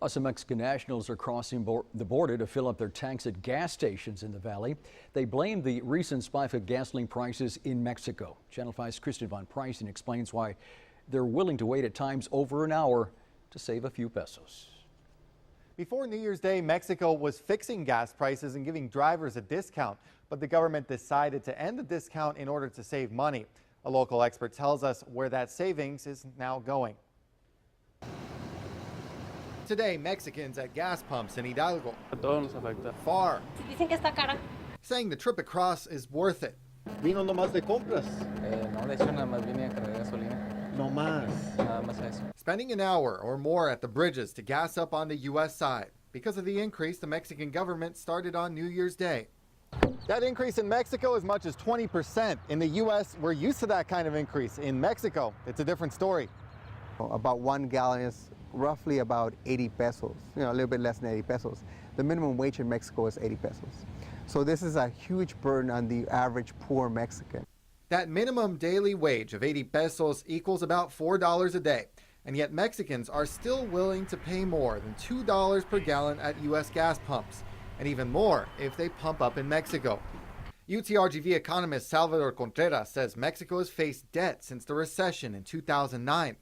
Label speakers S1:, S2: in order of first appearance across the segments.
S1: Some Mexican nationals are crossing the border to fill up their tanks at gas stations in the valley. They blame the recent spike of gasoline prices in Mexico. Channel 5's Kristen Van Pricing explains why they're willing to wait at times over an hour to save a few pesos.
S2: Before New Year's Day, Mexico was fixing gas prices and giving drivers a discount, but the government decided to end the discount in order to save money. A local expert tells us where that savings is now going. Today, Mexicans at gas pumps in Hidalgo far saying the trip across is worth it.
S3: Vino nomás de compras.
S4: No, de hecho nada más vine a cargar gasolina.
S3: No más.
S4: Nada más a eso.
S2: Spending an hour or more at the bridges to gas up on the U.S. side. Because of the increase the Mexican government started on New Year's Day. That increase in Mexico as much as 20%. In the U.S., we're used to that kind of increase. In Mexico, it's a different story.
S5: About 1 gallon is roughly about 80 pesos, a little bit less than 80 pesos. The minimum wage in Mexico is 80 pesos. So this is a huge burden on the average poor Mexican.
S2: That minimum daily wage of 80 pesos equals about $4 a day. And yet Mexicans are still willing to pay more than $2 per gallon at U.S. gas pumps, and even more if they pump up in Mexico. UTRGV economist Salvador Contreras says Mexico has faced debt since the recession in 2009.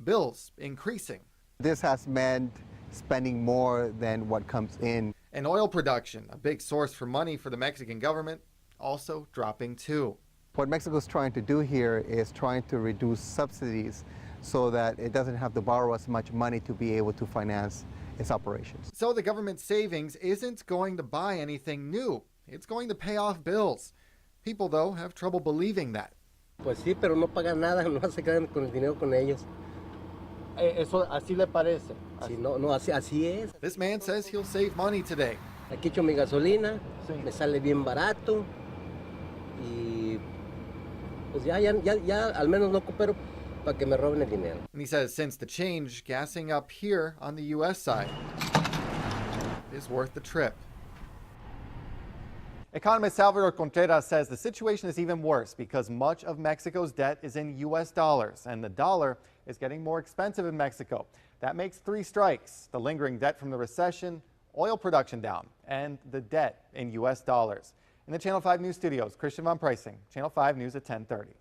S2: Bills increasing.
S5: This has meant spending more than what comes in.
S2: And oil production, a big source for money for the Mexican government, also dropping too.
S5: What Mexico is trying to do here is trying to reduce subsidies so that it doesn't have to borrow as much money to be able to finance its operations.
S2: So the government savings isn't going to buy anything new. It's going to pay off bills. People, though, have trouble believing that.
S6: Pues sí, pero no pagan nada, no se quedan con el dinero con ellos.
S3: Eso así le parece.
S6: Sí, no, así es.
S2: This man says he'll save money today.
S6: Aquí echo mi gasolina,
S3: Sí.
S6: me sale bien barato y pues ya al menos no coopero para que me roben el dinero.
S2: And he says since the change, gassing up here on the U.S. side is worth the trip. Economist Salvador Contreras says the situation is even worse because much of Mexico's debt is in U.S. dollars, and the dollar is getting more expensive in Mexico. That makes three strikes: the lingering debt from the recession, oil production down, and the debt in U.S. dollars. In the Channel 5 News studios, Kristen Van Pricing, Channel 5 News at 10:30.